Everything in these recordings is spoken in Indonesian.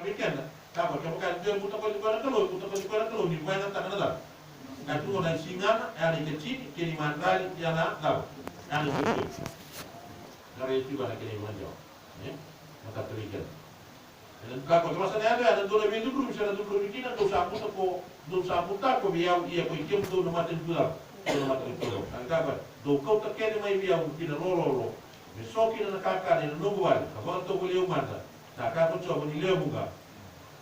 weekend kapa kapa kan dia putar ko kalau ni buat tak ada kan tu orang singa ada kecil kini mandali yana tahu ada betul dari itu bana kini manjo mata terikan dan kapa masa ada dua minggu dulu misalnya dulu bikin do sapu tak ko biau ia ko ikem do nama tentulah do nama tentulah kapa do kau tak kene mai biau kina lolo besoki na kakak ni nunggu wali kapa to boleh umanda tak kapa coba ni leo buka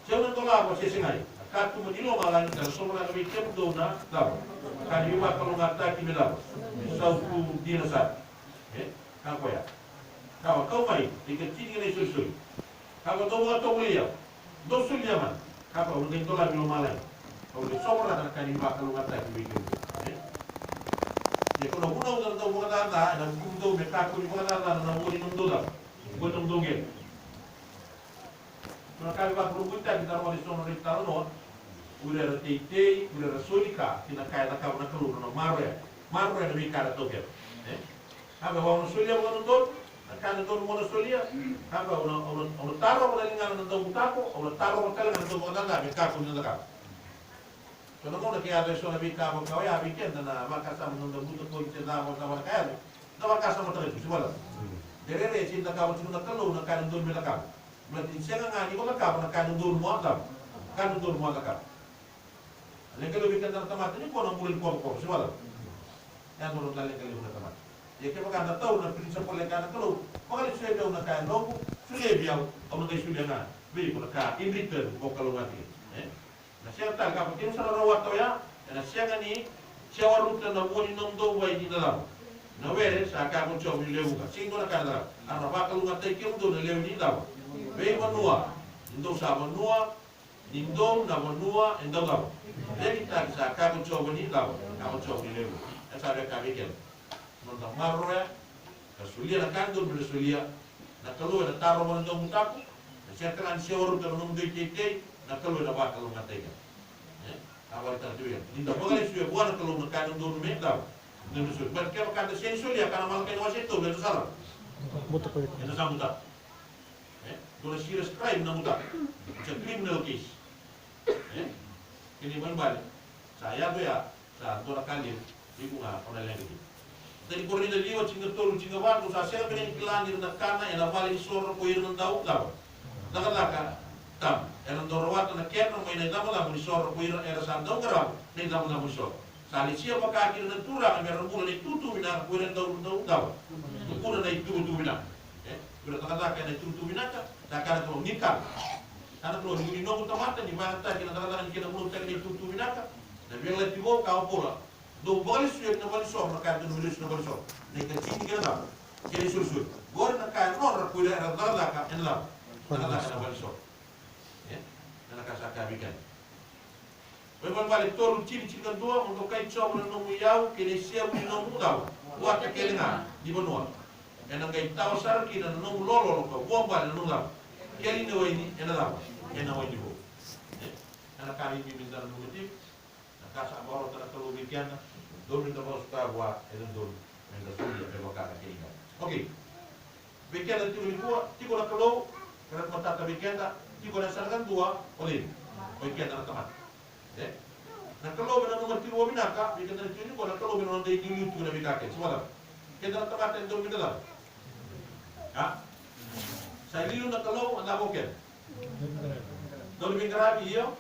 jangan tolak apa sesengai katu menilo malang dan semua kami kemdo na tahu kan yuwa kalau ngata kimi tahu sauku dinasa apa ya kau mai dikecil ini susu kau tahu atau beliau dosul nyaman kau mungkin tolak bilo malang kau di semua kan yuwa kalau ngata kimi kemdo ya kalau guna udah tahu bukan ada dan guna mereka aku di bukan ada dan aku di nunggu dah buat nunggu Maka kita perlu kita mau disono di taruh udah tete udah solika kita kaya nak kau nak keluar nak maru ya demi kara toke apa orang solia orang nonton kan nonton orang solia apa orang taruh orang lingan nonton butako orang taruh orang kalian nonton bukan ada mereka pun nonton kalau mau nak ada sono mereka mau kau ya bikin dan maka sama nonton butako itu dah mau sama kaya dah maka sama terus semua jadi cinta kau cuma nak keluar nak kan nonton mereka berarti siapa ngani kau nak kan nonton muatam kan nonton muatam Yang kalau bikin teman ini kau nak mulai kor semua yang menurut kalian kalau bukan teman. Ya kita kan tahu nak prinsip oleh kan kalau kalau sudah jauh nak kan logo sudah biar orang tu sudah nak beri pun nak in return kau kalau mati. Nah siapa tahu kalau kita salah rawat tahu ya, nah siapa ni siapa rutin nak buat nom do buat di dalam. Nah weh saya pun coba lewu kan, sing nak kan dalam. Karena bakal ngatai kita do lewu di dalam. Beri menua, untuk sama menua, indom na menua indom dalam. Jadi kita bisa kamu coba ni tahu, kamu coba ni lewu. Saya kami kan, nonton maru ya, kasulia nak kandur bila sulia, nak keluar nak taruh mana dong mutaku, nak siapkan siapa kalau nunggu tete, nak keluar nak bakal ngatai kan. Awal tertuju ya, tidak boleh suya buat kalau nak kandur dulu tahu. Dulu suya, berarti apa kata sensulia karena malah kena wasit tu, itu salah. Itu sama tak. Kalau serius crime nak mutak, macam criminal case. Ini berbalik. Saya tu ya, saya tu nak kali, ibu ngah orang lain lagi. Jadi korang ini liwat cingga tolu cingga waktu saya pengen kelan di nak kana yang balik sor koir nan tahu tahu. Nak laka tam, yang dorwat nak kerana main nama lah muni sor koir era sandau kerap, ni nama nama sor. Sali siapa kaki nan turang merah bulan itu tutu bina koir nan tahu tahu. Tukur nan itu tutu bina. Bila tak kena tutu bina tak kena tu nikah. Karena kalau di nunggu tempat ni mana tak kita katakan kita belum tak ni tutu binaka. Dan biar lagi bawa kau pula. Do boleh sulit nak boleh sok nak kan tu nak boleh sok. Ni kecil kita dah. Jadi susul. Gor nak kan orang kuda ada dah kan enak. Nak nak boleh sok. Ya. Nak kasar kabikan. Memang balik tolu ciri-ciri kedua untuk kait sok nunggu yau kini siap nunggu tahu. Buat kekelengan di benua. Yang kait tahu sar kita nunggu lolo kau buang balik nunggu. Kali ni enak. Yang awal juga, anak kami minta mengutik, nak kasar baru tak terlalu bikin, dulu minta baru suka buat, itu dulu minta sulit berbuat kata keinginan. Okey, bikin nanti dua, tiga nak kalau, kerana mata tak bikin tak, tiga nak salahkan dua, boleh, bikin anak teman. Nak kalau benar mengerti dua binaka, bikin nanti juga nak kalau benar nanti dulu tu nak bikin, semua tak. Kita nak teman yang dulu kita tak. Saya lihat nak kalau anda bukan. Dulu minggu iyo,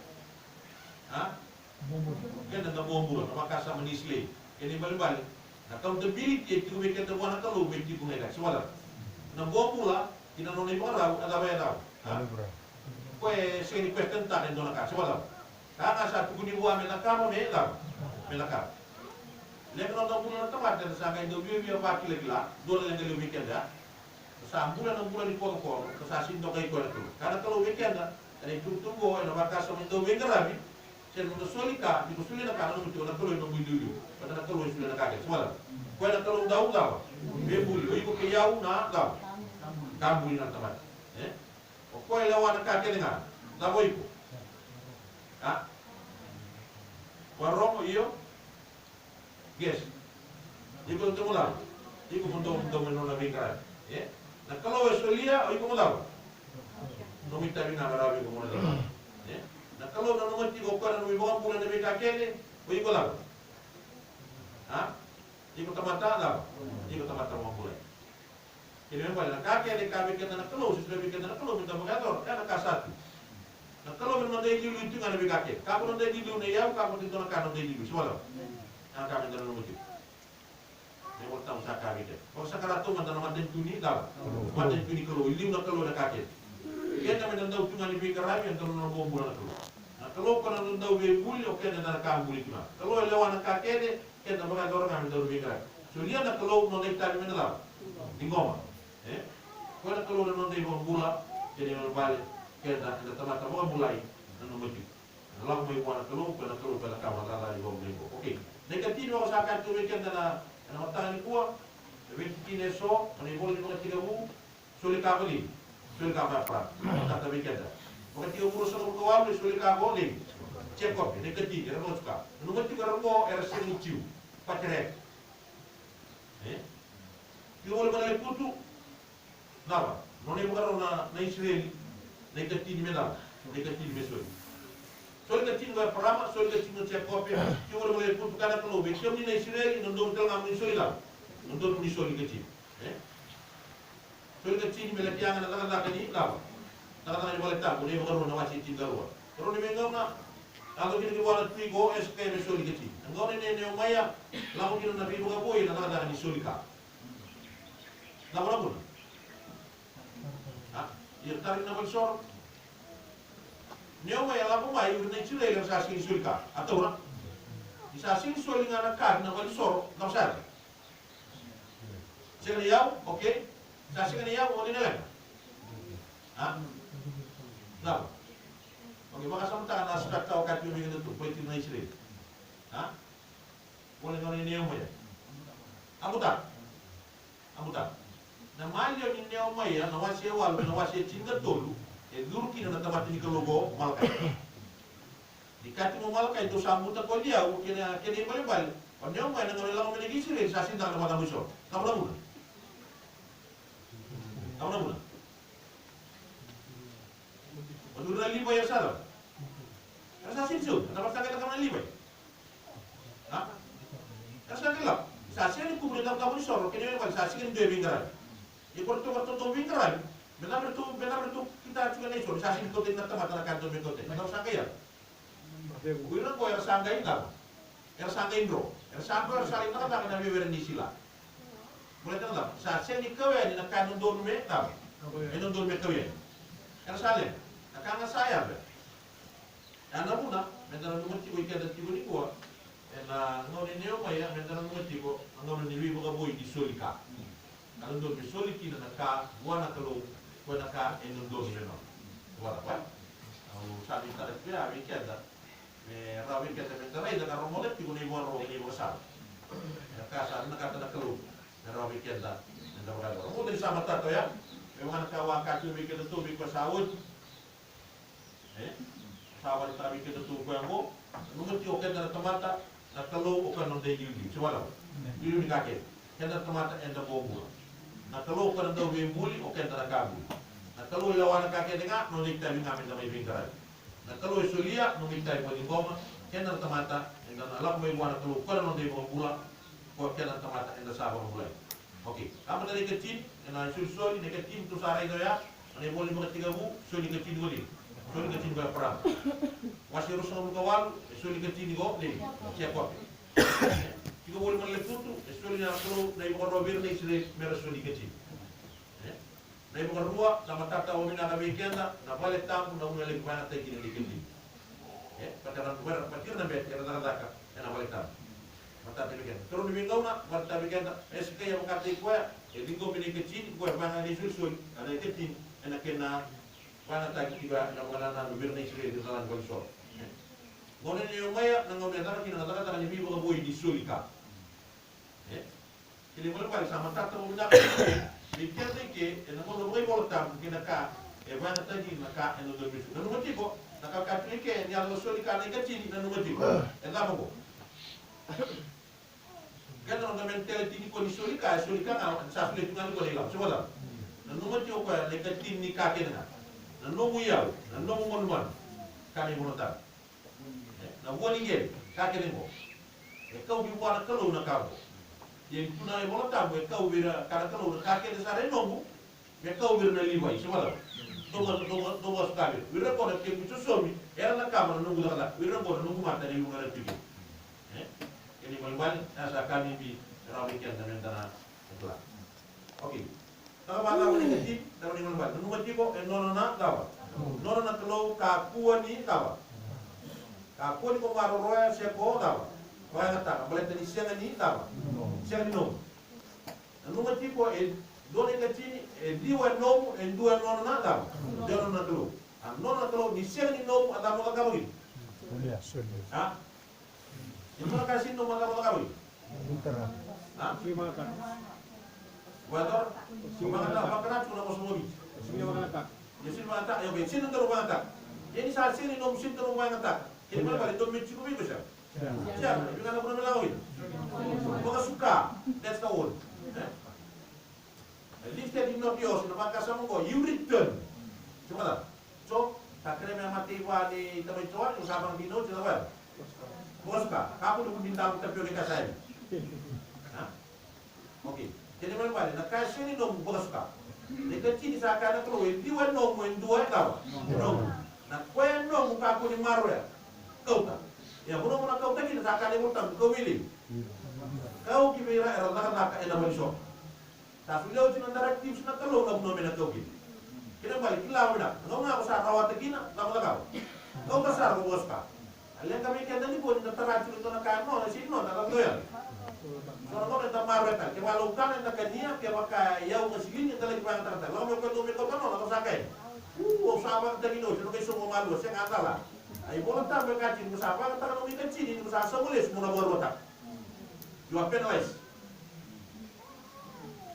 kan ada bombur, maka sama nisli. Ini balik. Nah kalau terbilik itu mereka terbuat nak kalau mereka pun ada semua. Nah bombur lah, kita noni orang ada banyak tahu. Kue sini kue tentang yang donak semua. Karena satu kuni buah melakar mana tahu, melakar. Lihat nonton bulan tempat dan sangat itu biar baki lagi lah, dua yang lebih weekend dah. Sambulan di pokok, kesasin dok itu. Karena kalau weekend dah. Dari tunggu, yang bakal sama itu wenger lagi. Saya untuk solika, itu sulit nak kalau untuk nak keluar nunggu dulu. Pada nak keluar sulit nak kaget semua. Kau nak keluar tahu. Bebuli, kau ikut kejauh nak tahu. Kamu ini nak teman. Kau lewat nak kaget dengan, tahu ikut. Warung iyo, guys. Ikut untuk mula, ikut untuk menolak wenger. Nah kalau Australia, ikut mula. no mi tabi na marabi ko mo na na kalau na numati ko ko na mi bukan bulan na bika kene o iko lang ha iko tamata la iko tamata mo bulan kini memang na kakene ka bika na kalau sila bika na kalau minta magator na kasati na kalau memang dai dilu itu ngana bika ke ka ko dai dilu ne yaw ka ko dito na ka dai dilu swala na ka minta numati ne mo tam sa ka bika o sa karatu man na maden tuni da maden tuni kalau ilim na kalau na kakene kena men ndau tunga ni bika rabi en tono no bulan na kalau kana ndau be buli o kena na ka buli tuna kalau le wana ka kene kena baga dor ngam ndau bika so dia na kalau no nek tabi men la dingoma ko na kalau no ndai bon bula jadi no bale kena ina tamata mo mulai no mati la mo wana kalau kana ka mata la go blingo okay nekatino ko sa ka tu kena na matani kuwa be kine so ni boli ko tigamu soli ka bali soli ka pa kata be keda ko tiga urusan ko wal soli ka go ni check up nekati era mo ska no mati ko ro era seni tiu patre yo wala bale putu nava non è magari na Israeli nei gattini medal nei gattini mesori solo gattini vai programa solo gattini c'è copia che vuole volere punto cada club e siamo in Israeli non devo trovare un soli là non devo un soli gattini solo gattini me la pianga na da ni lava da ni vuole tanto ne magari non wasi tin garua però ne venga una algo che vuole trigo e scrive soli gattini ancora ne maya la mo che non avevo ga voi na da ni soli ka la buona ia tarik na balsor neo mai ala ko mai urna chile ga sa sin sulka atau na isa sin sulinga na kad na balsor na sa sing yau okay sa sing yau o ni nela ha na okay baka sa mata na sa tao kat yung mga to pwede na chile ha wala no ni neo mai amuta na malio ni neo mai na wasi wal na wasi cinga tolu e durki na tamat ni logo malka dikati mo malka itu sambuta ko dia o kena bale bale o neo mai na ngala mo ni gisire sa sin na mata muso kabla muna o dura liba ya sala sa sin su na basta ka na liba ha sa kila sa sin ku bro da ka muso kene bal sa sin de bingara e porto to bingara benar tu kita juga nih so sa sin ko din na tamata na kanto me ko din na sa kaya kuira ko ya sangga ina ya sangga indro ya sangga sa ina ka na beber ni sila boleh kan lah sa sin ni kawe ni na kanto don me ta e non don me kawe ya sale na kanga saya be ana muna mendara no motivo que da tigo ni ko na no ni neo mai mendara no motivo ngam ni wi ko boy di solika kalau don me soliki na ka wana kalo wana ka e non don me no wala pa au sabi tare pe a vi keda me rawi keda mendara ida ka romole tigo ni woro ni bo sa ya ka sa na ka ta kalo me rawi keda mendara ka mo di sama tato ya memang ka wa ka tu mi keda tu bi ko saud sawal tabi kita tu ko ngo numati o keda tomata na kalo o kan non dei yudi wala yudi kake keda tomata enda bobu na kalo ko ndo be muli o keda na kabu na kalo lawana kake denga no dikta binga men mai bingara na kalo solia no dikta ko di goma keda tomata enda na lak mai wana kalo ko non dei bobu ko keda tomata enda sabo mulai oke kama dari kecil na sul ni kecil tu sarai do ya ne boli mo tigamu soli kecil boli soli kecil ba perang wasi rusa mo kawal soli kecil go ni siapa tiga boli mo le putu soli na pro na mo robir ni sile mera soli kecil na mo rua na matata o mina na weekenda na vale tampo na una le bana te kini kecil pataran ber patir na bet era daka na vale tampo matata weekend toro ni mingau na matata weekend eske ya mo kate ko e dingo mini kecil ko bana ni sul ana kecil ana kena bana tagi tiba na wala na lubir na isre di dalam golso ngone ni umaya na ngone tara kina tara tara ni bibo boy di sulika ili mo pare sama tata mo na di kerte ke na mo boy volta kina ka e bana tagi na ka eno do bisu no mo tipo na ka ka ke ni allo sulika na gati na no mo tipo e la mo kana na mentel tini ko ni sulika na sa fle tunga ko le la so wala na no mo tipo ko ne gati ni ka ke na na nomu yau na nomu monuman kani monota na woni ngel ka kene mo e kau bi wala kalau na kabo ye tuna e monota mo e kau bira kala kalau ka kene sare nomu me kau bira na liwai semala Thomas Kabe, wira ko na ke mucho somi, era na kama na nungu la, wira ko na nungu mata ni lunga na pigi. Ini malbal asa kami bi rawi kian na mentana utla. Okay. Taka bata ko ni kiti, taro ni malbal. Nungu tipo e nono na dawa. Nono na kelo ka kuwa ni dawa. Ka kuwa ni ko maro roya se ko dawa. Roya ngata, baleta ni sianga ni dawa. Sianga ni no. Nungu tipo e doni kati e diwa nomu e dua nono na dawa. Nono na kelo. Nono na kelo ni sianga ni nomu adamu ka kamu ni. Ha? Yung mga kasin nung mga kawin? Ha? Wator? Yung mga anak, pagkarat ko na mo sumubit. Yung mga anak, yung sino nung mga anak? Yan isa, sino nung sino nung mga anak? Kaya mga balik, doon may chikubi ko siya. Siya, yung anak ko na malawin. Mga suka, that's the word. Lifted in not yours, na magkasama ko, you return. Sumala. So, kakre may matiwa ni Tamay Tuan, yung sabang dino, sila well. Bosca, kamu dulu bintang tapi oleh kasai. Okey. Jadi mana balik? Nak kasih ni dong bosca. Dekat sini seakan keluar. Diwan dong main dua kau. Dong. Nak kau yang dong muka aku ni maru ya. Kau tak. Ya, bukan mana kau tak kita seakan ni mutam. Kau pilih. Kau kira era nak enak balik shop. Tapi lewat sini antara tips nak keluar nak bunuh nak kau pilih. Kita balik keluar nak. Kau nak usah rawat tegina, lama kau. Kau besar bosca. Yang kami kata ni pun terang cerita nak kano, sini no nak doyan. Soalnya kau nak marwetan, kalau kan nak kania, kalau pakai yau ngasih kita lagi banyak terang. Lalu mereka tu mereka kano nak sakai. Sahabat tadi no, jadi semua malu, saya kata lah. Ayo boleh tak mereka ciri sahabat, kata kalau mereka ciri, itu sahaja boleh semua nak buat tak. Jual penaltis.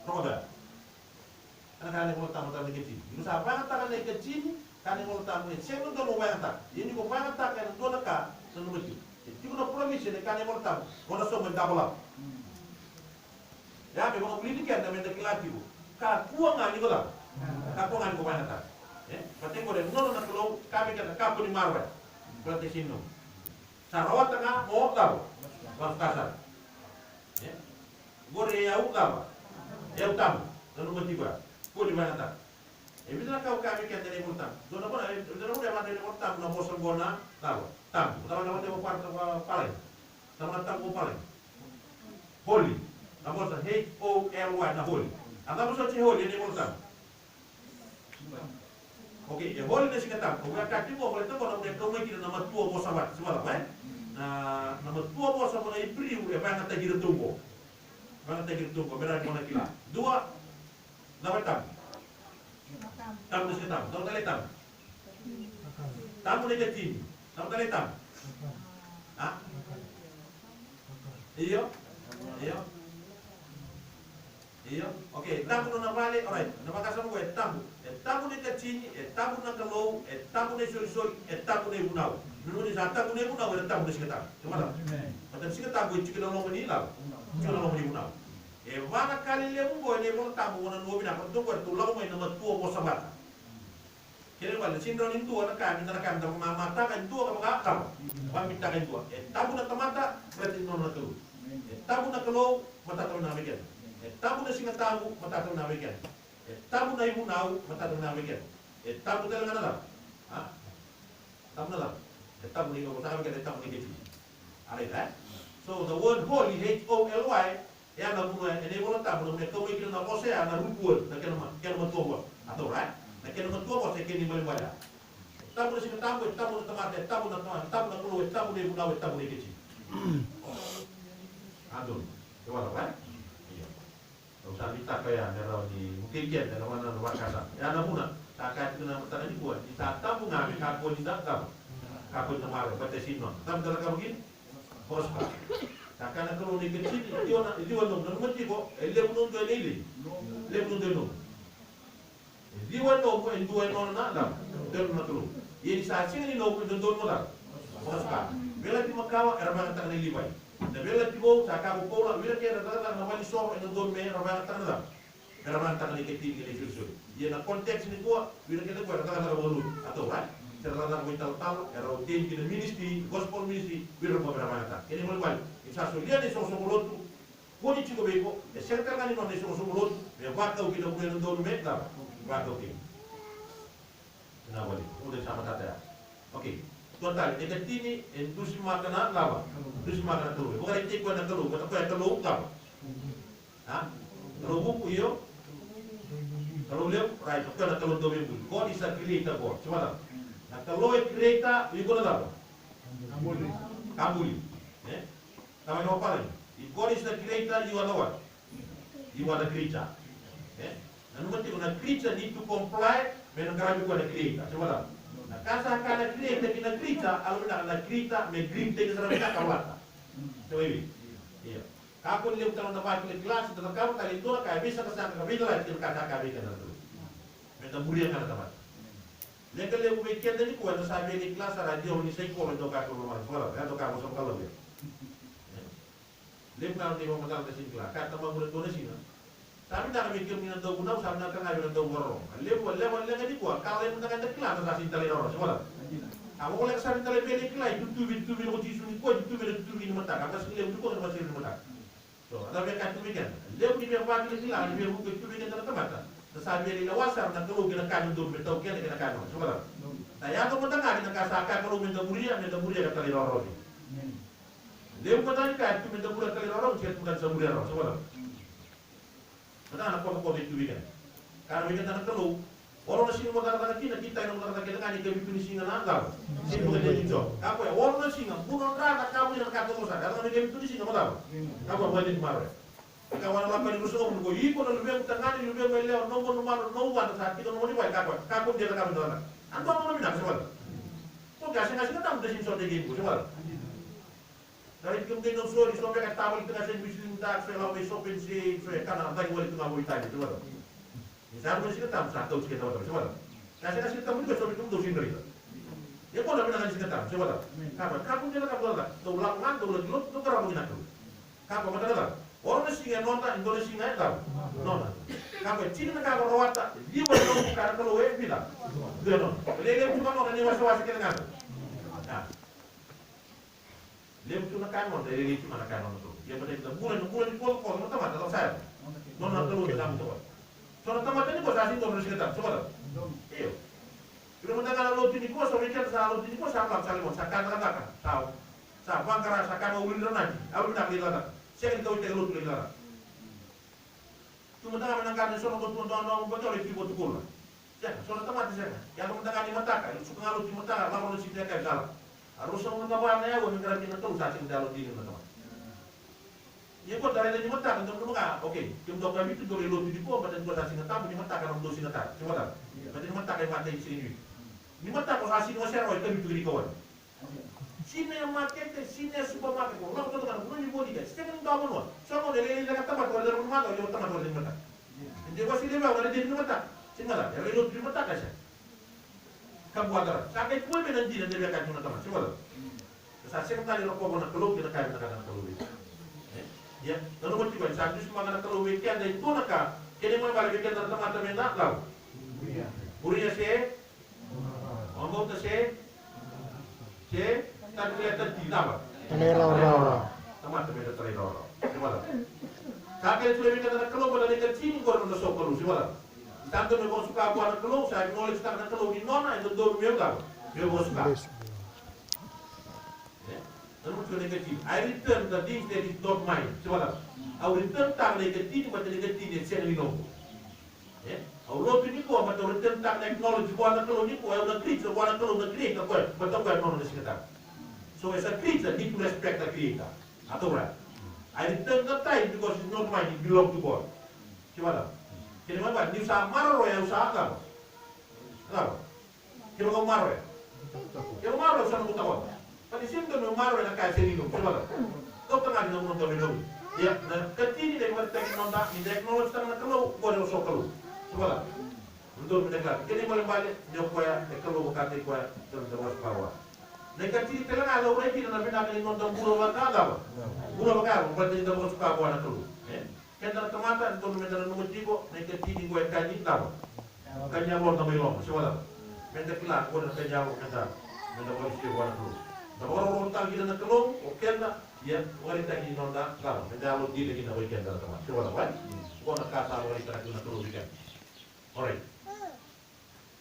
Roda. Karena kalian boleh tak mereka ciri. Itu sahabat kata mereka ciri. Kani mo tamu ni sendo do mo wayanta yini ko wayanta kan do naka no numati ti ko promise ne kani mo tamu wona so mo dabala ya be mo blidi kan da men da kilati ko ka kuwa ngani ko la ka ko ngani ko wayanta pati ko de no na ko kami kan ka ko ni marwa pati sino sa rawata nga mo tamu was kasar gore ya ukama ya tamu no numati ko di wayanta Ebitna kau kami kan dari mutam. Dona bona, dona bona mana dari mutam na bosan bona, tahu. Tam, tahu nama dia part paling. Nama tam paling. Holy. Na bosan HOLY na holy. Anda bosan si holy ni mutam. Okey, ya holy ni sikatam. Kau kaki mo boleh tahu nama dia kau mai kira nama tua bosan bat, semua apa? Nama tua bosan bona ibriu, apa yang kata kira tunggu. Apa kata kira tunggu, berada bona kila. Dua, nama tam. Tamu ni tam, tahu tak tam? Tamu ni kecil, tahu tak tam? Ah? Iyo, iyo, iyo. Okey, tamu na balik, alright. Nama kasar gue tamu. Tamu ni kecil, tamu na kalau, tamu ni sori, tamu ni bunau. Dulu ni tamu ni bunau, tamu ni sekitar. Cuma lah. Macam sekitar gue cikgu dalam ni lah, cikgu dalam ni bunau. Mana kali lemu boy ni pun tamu mana nubi nak tu buat tulang main nama tua bos sabat. Kira balik sindrom itu anak kami tamu mata kan tua kamu ngakam, kami minta kan tua. Tamu nak mata berarti nona tu. Tamu nak keluar mata tahu nama ikan. Tamu nak singa tamu mata tahu nama ikan. Tamu nak ibu nau mata tahu nama ikan. Tamu telangan dalam, tamu dalam. Tamu ni kau tahu kan tamu ni kecil. Ada So the word holy HOLY ya na bunuh ini boleh tak bunuh mereka mungkin na bose ya na rukun na kena tua atau right na kena tua bose kini boleh bayar tamu di sini tamu na teman tamu na keluar tamu ni bunau tamu ni kecil aduh coba apa iya usah minta kayak nero di mungkin dia dari mana luar kasa ya na bunuh takkan kena bertanya di buat di saat tamu ngambil kakun di dalam kakun kemarin pada sini tamu terlalu begini bospa Takkan kalau ni kecil, dia orang nama ciko, dia pun tu ni, dia pun tu. Dia orang tu dua orang nak, dia pun tu. Ini sahaja ni nak pun tu orang. Bospa, bila di Macau, orang tak ni libai. Dan bila di Macau, saya kau kau lah, bila kita datang nama ni sor, itu tu me orang tak nak. Karaman tangan ke tini le filosofi. Dia na konteks ni ko, bila kita ko kata walu atau right. Cara ko tal era o tempo de ministry, gospel ministry, bila ko beramata. Ini mo bal. Isa so dia ni so lotu. Ko ni chiko beko, e serta ngani no ni so lotu. Me wa ka ukida ko no do me ta. Wa ka ukida. Na wali. Udah sama tata. Oke. Total, dekat tini entusi makana lava. Entusi makana telu. Bukan itu ko na telu, ko ta telu lava. Ha? Telu buku iyo. Kalau lihat, right, oke, nak kalau dua minggu, God is a creator God, cuma nah kalau creator, itu apa? Kabuli, ya, sama yang apa lagi? If God is the creator, you are the what? You are the creature, ya. Nah, nanti kalau creature need to comply, menengah juga ada creator, cuma nah kasar karena creator kita creature, kalau nak ada creator, menggrim dengan cara mereka kawat, coba ini, iya. Kapun lihat kalau dapat kelas itu kamu kali itu kayak bisa kesana ke lah kita kata kami kan itu. Minta mulia kan teman. Legal lihat weekend ini kuat sampai di kelas radio ini saya kalau doa ke rumah sekolah, ya doa kamu sama kalau dia. Lihat kalau dia mau makan di kelas, kata teman murid tulis ini. Tapi tak mikir minat doa guna, sama nak kenal minat doa gorong. Lihat ini kuat. Kalau yang makan di kelas tak cinta lagi orang sekolah. Kamu boleh kesana cinta lagi kelas, itu uji suni kuat, itu ini mata. Kata sekali itu kau masih ini mata. So, ada mereka itu bikin. Dia punya wakil sila, dia bukan itu bikin teman-teman. Tersabi di lawasar, nak kalau kita kan untuk beritahu kita kita kan, semua. Nah, yang kamu tengah di kasar kalau minta mulia kata liroro. Dia bukan tadi kan, itu minta mulia kata liroro, dia bukan semulia orang, semua. Betul anak pokok itu bikin. Karena bikin tanah kalau orang nasi mau kata kita yang mau kata kita kan itu bikin singa nanggap. Sini bukan jadi job. Apa ya? Orang nasi nggak, bukan rata kamu yang kata kosa. Kalau dia bikin singa mau tahu. Apa buat itu marah? Kawan lakukan itu semua menunggu. Ibu dan lebih tengah ini lebih melihat nomor saat kita nomor ini baik kapan dia kapan dalam. Antum mau minat semua. Kok kasih kita tahu desin soal ini semua. Dari kemudian nomor di sampai kata awal tengah sen bisnis tak saya lawan shopping si saya kan ada yang boleh tengah boleh tanya semua. Misalnya mesti kita tahu satu kita tahu semua. Kasih kita mungkin shopping itu dosin dari itu. Ya kok nak kasih kita tahu semua. Kapan dia kapan dalam. Tahu lakukan tahu lagi lu kerap begini tu. Kapan mata dalam. Orang singa nonta Indonesia nggak tahu, nona. Kapan Cina nak rawat tak? Dia boleh bukan kalau bilang, dia nona. Dia cuma nona ni masa kita nggak. Nah, dia cuma kan nona, dia cuma kan nona tu. Dia pada kita bulan di kol teman atau saya. Nona terus dalam tu. Soalnya teman ini kau kasih Indonesia kita, coba tak? Iyo. Bila kita kalau laut ini kau sebenarnya laut ini kau sangat salimon, sakkan katakan, tahu. Sabang kerana sakkan mau ulin nanti, aku nak lihat. Saya tahu itu lutu lagi. Cuma tengah menangkan soal tuan-tuan baca oleh ibu tukul. Ya, soal teman saya. Yang menangkan di mata kan, suka ngalut di mata, lalu di sini kayak salah. Harus orang mengawalnya, orang negara kita tahu saat ini dalam diri teman. Ya, kok dari di mata kan teman-teman. Oke, kita kami itu dari lutu di bawah, dan kita sini tahu di mata kan untuk sini tahu. Coba tak? Berarti di mata kayak mata di sini. Di mata kok hasil masyarakat itu itu di kawan. Sini yang market, sini supermarket. Orang tu kan, bukan ibu dia. Sekarang kita apa? Semua dia lelaki dekat tempat, orang dalam rumah atau lewat tempat orang di mata. Jadi pasti dia bawa orang di mata. Sini lah, yang lewat di mata kasih. Kamu agar, sakit kue menanti dan dia akan guna teman. Coba. Saat saya kali rokok guna keluar kita kaya nak keluar. Ya, lalu macam mana? Saat itu semua nak keluar weekend dan itu nak. Kini mau balik weekend dan teman-teman nak tahu. Burinya saya, orang tu saya. Tak kelihatan tidak apa? Terlera. Teman-teman itu terlera. Gimana? Kakek sudah minta anak keluar pada dekat sini kau nak sok keluar, gimana? Tante memang suka aku anak keluar, saya knowledge tak anak keluar di nona itu dulu memang dia memang suka. Namun sudah dekat sini. I return the things that is not mine, gimana? I return tak dekat sini, macam dekat sini saya minum. Allah tu ni kau macam return tak knowledge kau anak keluar ni kau ada creature, kau anak keluar ada creator kau, betul kau nona di sekitar. So as a creature, need to respect the creator. Atau right? I return the time because it's not mine, it belongs to God. Gimana? Kira apa? Ini usaha marah ya usaha apa? Kenapa? Kira kau marah ya? Kira marah usaha nak tahu. Tapi sini tu marah nak kasih minum. Gimana? Kau tengah di nomor minum. Ya, nah ketini dari mana teknik nonda, ini teknologi tengah kalau kau ada usaha kalau. Gimana? Untuk mendengar. Kini boleh balik dia kau ya kalau berkata kau terus bawah. Dekat sini telah ada orang yang tidak nak nonton bulan bakal apa? Bulan bakal, berarti kita harus suka buat anak tu. Kenda kamata to mendara no tigo ne ke tini go kanyi tawo kanya lo na melo se wala menda kila ko na kanya lo menda ko si wala ko da oro ta gida na kelo o kenda ya wali ta gida nonda tawo menda lo di gida go kenda kamata se wala wa ko na ka ta wali ta gida kelo bikan alright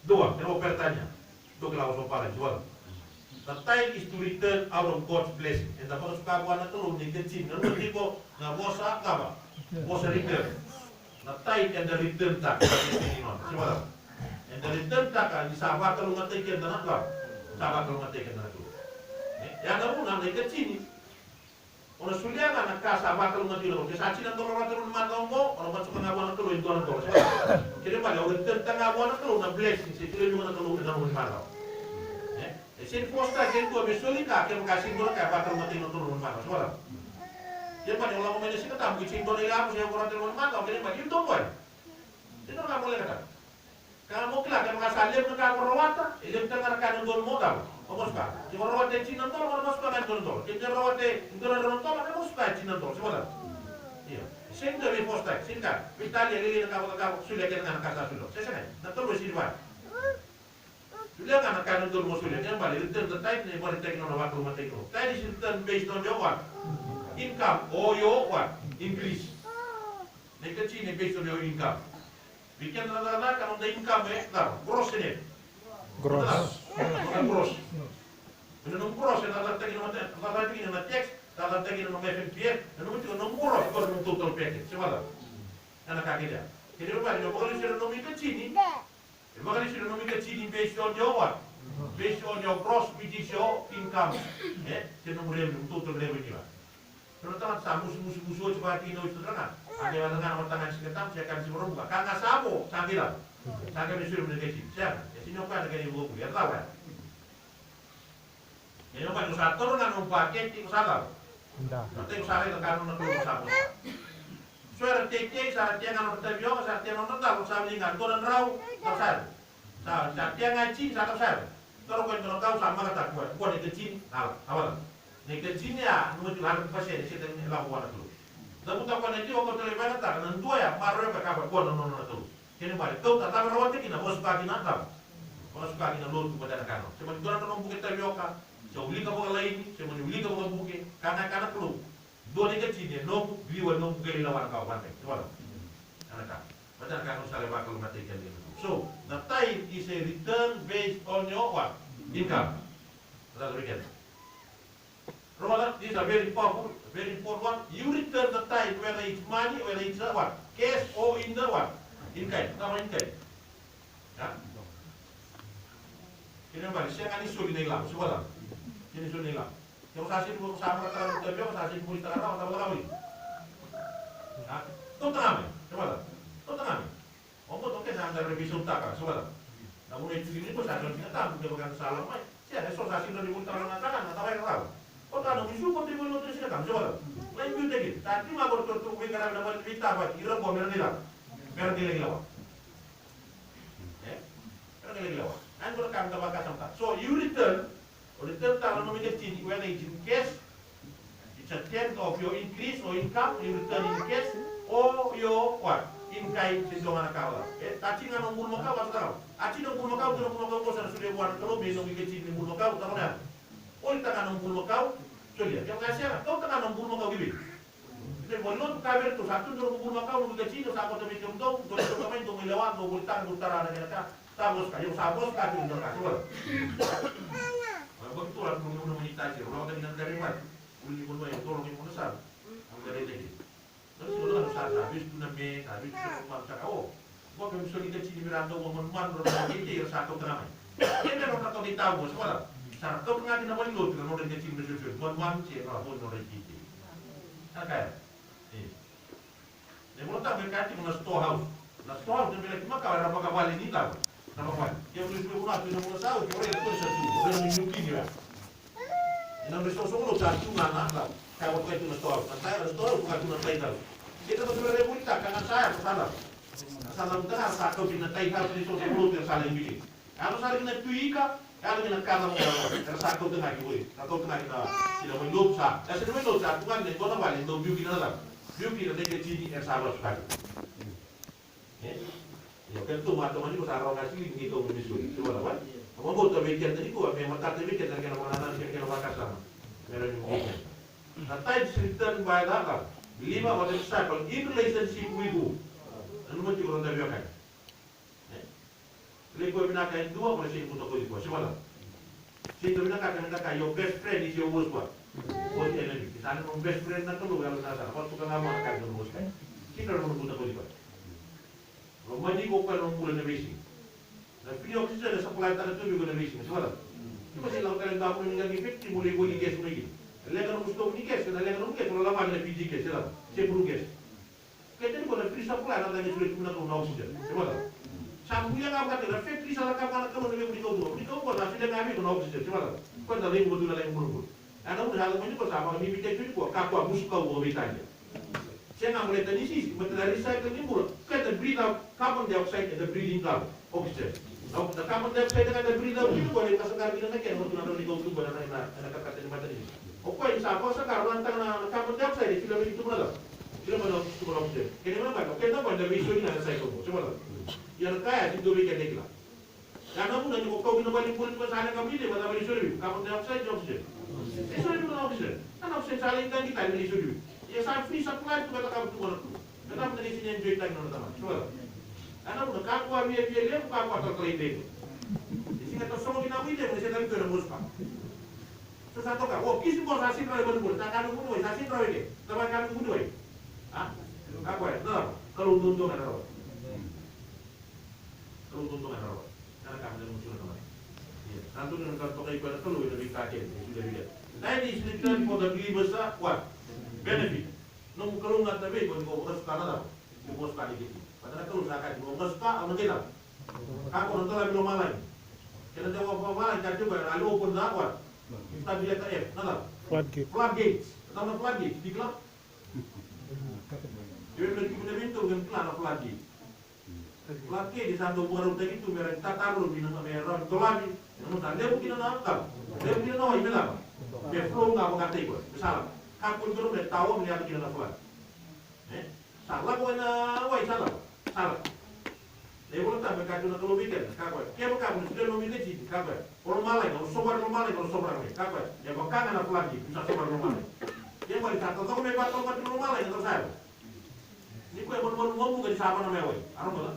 dua kena bertanya do kala so para jual. The time is to return out of God's blessing. And the first one na kelo ni ketin no tipo na bosa kaba was a return. The tithe and the return tax. And the return tax ni sahabat kalau ngatakan tanah kau, sahabat kalau ngatakan tanah tu. Yang kamu nak nak kecini, orang sulia kan nak sahabat kalau ngatakan, kisah cina tu orang turun mata ongo, orang masuk pengabuan kalau itu orang tu. Jadi pada orang return pengabuan kalau nak blessing, sesuatu yang nak kalau kita nak mata. Sen posta yang tu besulika, kita kasih dulu kayak bakal ngatakan turun mata, soalan. Dia pada orang komen sih kata, bucin boleh lah, saya orang telepon mata, jadi bagi itu boy. Itu nggak boleh kata. Kalau mau kelak, kalau nggak salim nggak perawatan, ini kita nggak akan nonton modal. Apa suka? Jika rawat Cina nonton, orang suka nggak nonton. Jika rawat negara nonton, orang suka Cina nonton. Sebentar. Iya. Sen dari posta, sen kan. Kita lihat ini nak sudah kita nak kasar sudah. Saya senang. Nak terus di depan. Sudah kan akan nonton musuhnya. Yang balik return the type ni boleh take nol waktu mati itu. Tadi return based on your what? Income or your what? Increase. Ni kecil ni based on your income. Bikin rata-rata kalau ada income gross ini. Gross. Bukan gross. Menurut gross yang rata-rata ini nama tax, rata-rata ini nama FNPF, dan itu juga nama gross kalau menurut total package. Siapa? Anak kaki dia. Jadi lupa dia bakal isi nama kecil ni. Bakal isi nama kecil ni based on your what? Based on your gross which is your income. Jadi nama revenue total revenue lah. Terutama sa musuh-musuh coba tino itu terang. Ada yang dengan tangan seketam saya akan simpan buka. Karena sabo sambilan. Saya akan disuruh mendeteksi. Siapa? Ya sini apa dengan ibu buku? Ya tahu kan? Jadi apa itu satu dengan umpaket itu salah. Nanti usaha itu kan nak keluar sabo. Suara cek saat dia ngan bertabio, saat dia nonton tahu usaha lingan koran rau tersal. Saat dia ngaji saat tersal. Terus kau tahu sama kata kuat itu cin. Awal. Negatinya nuju harus pasien di situ lakukan itu. Tapi tak pada itu waktu terlepas tak nan dua ya maru apa kabar kuat non itu. Kini balik kau tak tahu rawat kita bos pagi nanti. Bos pagi nanti lor kepada anak. Cuma itu orang orang bukit terbiok. So uli kamu lain, cuma uli kamu bukit. Karena perlu. Dua negatinya no biwa no bukit lawan kau bantai. Coba. Anak. Macam kan usah lewat kalau mati kan itu. So the time is a return based on your what? Income. Kita berikan. Brother, this is a very important one. You return the tithe, whether it's money, whether it's what? Cash or in the what? In kind. Nama in kind. Ya. Ini apa? Saya kan isu ini lah, sekolah. Ini isu ini lah. Yang saya sih bukan sama kata kita biar saya sih boleh terang atau apa lagi. Ya. Tuh tengah, sekolah. Tuh tengah. Untuk kita sampai revisi utara, sekolah. Namun itu ini pun saya tidak tahu dia bukan salah. Saya asosiasi dari utara mengatakan atau yang tahu. Kau tahu musuh kontribusi itu sih kan, coba. Lain juga gitu. Tapi mah bertutur karena dapat kita apa? Kira kau merah lagi lawan. Merah lagi lawan. Anda berkam tambah kasam tak. So you return kalau nomor kecil, whether it's in cash, it's a tenth of your increase or income, you return in cash or your what? In kind sejauh anak kau lah. Tapi ngan nombor makau apa tahu? Aci nombor makau kau sudah buat kalau besok kecil nombor makau tahu mana? Oh, kita kan nombor kau, sudah. Yang ngasih kau tengah nombor kau gini. Jadi boleh kabar tu satu nombor kau nombor kecil, sahabat demi contoh, kalau kita main tu melewat, nombor utara ada kita, sabos kayu sabos kayu nombor kasih. Begitu lah nombor monetasi. Orang ada dari mana? Uli pun banyak tolong yang besar. Angkat ini. Terus kalau habis tu nabi, habis tu macam oh, gua bisa kita ciri beranda, gua menuan berapa kecil satu tengah. Ini orang tak tahu ditahu semua. Sarap kau tengah di nama lu, dengan orang kecil bersusun, buat cik kalau pun orang kecil. Apa? Dia mula tak berkati dengan storehouse. Nah storehouse dia bilang cuma kalau apa kawal ini tahu, nama kawal. Dia boleh jual rumah, dia mula tahu, dia boleh itu satu, dia menyuki dia. Yang bersosok lu satu mana lah, kalau kau itu storehouse, saya storehouse bukan cuma tahu. Kita betul betul berita, karena saya salah. Salah benar, saya kau bina tahu di sosok lu yang saling bikin. Kalau saling nak tuika. Kalau kita kalah dengan satu tengah kita, satu tengah kita tidak melupa. Dan sudah melupa, bukan dia kau nak balik, dong biu kita dalam. Yuki na deke chini sabra sukari. Yo kan tu mata mani ko sa araw kasi hindi ko misuri. Diba naman? Ang mga to weekend tadi ko may matata weekend na kaya mga nanan kaya makasama. Meron yung weekend. Na tayo silitan ba na 5 what example in relationship with who? Ano mo siguro na biyo kaya? Lego binakain dua kalau sih untuk kau itu, siapa lah? Sih tu binakain your best friend is your worst one. Worst enemy. Di sana best friend nak tu kalau nasa, kalau tu kan nama akan worst kan? Sih kalau untuk kau itu. Kalau mandi kau kan orang bulan nebisi. Dan video kita ada supply tanah tu juga nebisi, siapa lah? Cuma sih lawan kalian tak boleh menjadi victim boleh boleh gas lagi. Lekan mustahil ni gas, dan lekan gas kalau lama ada PG gas, siapa? Siapa gas? Kita ni kalau free supply nanti kita sulit guna tu nak saja, siapa lah? Sambuya nga ba tira fekk sala ka kana ko ne bi ko ko na fide nga bi ko na oxygen ci wala ko da lay mudu la lay mudu ana mu hala mo ni ko sa ba mi bi te ko ka ko musu ko bo bi tanje se nga mo le tani si mo da recycle ni mu ka da breathe out carbon dioxide and the breathing out oxygen no the carbon dioxide nga da breathe out ni ko le ka sa gar bi na ken mo na ni ko tu ba na ka ka te mata ni o ko sa ko sa gar lan ta na carbon dioxide filo mi tu mo la filo mo no tu mo oxygen ke ni ma ba ko ke na ba da bi so ni na recycle mo ci wala yang kaya di dua weekend dekla. Karena pun nanti kau kena balik pun sana kami dia pada balik suri. Kamu dah saya jawab saja. Suri pun oxygen. Kan oxygen saling kan kita beli suri. Ya saya free supply tu kata kamu tu mana tu. Kenapa dari sini enjoy time nona teman. Coba. Karena pun kamu ambil dia bukan kamu atau kelai dia. Di sini kita semua kita ambil dia mesti kali tu ada muspa. Terus satu kan. Oh kisi bos asin terakhir berburu. Tak kanu bunuh. Asin terakhir dia. Teman kanu bunuh. Ah. Apa ya? Nah. Kalau untung ada. Kalau untung ada apa? Karena kami ada muncul nama. Nanti dengan kau pakai pada kalau lebih kaget, sudah lihat. Nah ini sedikit pada beli besar, kuat, benefit. Nung kalau nggak tahu, kalau kau urus karena apa? Kau urus kali gitu. Padahal kalau zakat, kau urus pak, apa kita? Aku nanti lagi lo malai. Kita jawab apa malai, kan juga lalu pun dah kuat. Kita biar TF, nada. Floodgates, tahu floodgates, di kelab. Jadi kita punya pintu dengan kelab floodgates. Laki di santo bukan rumah itu mereka taruh di nama mereka tolami, namun tanda mungkin nakal, dia mungkin nawa ini apa? Dia flow nggak mengerti gue, misalnya, kapun belum dia tahu melihat kita nak buat, salah gue nawai salah, dia boleh tak berkata nak kalau bikin, kabar, dia berkata sudah memilih sih, kabar, kalau malai, kalau sobar ni, kabar, dia bukan anak lagi, bisa sobar malai, dia boleh kata kalau memang kalau malai atau saya, ini gue baru ngomong ke siapa namanya, arah mana?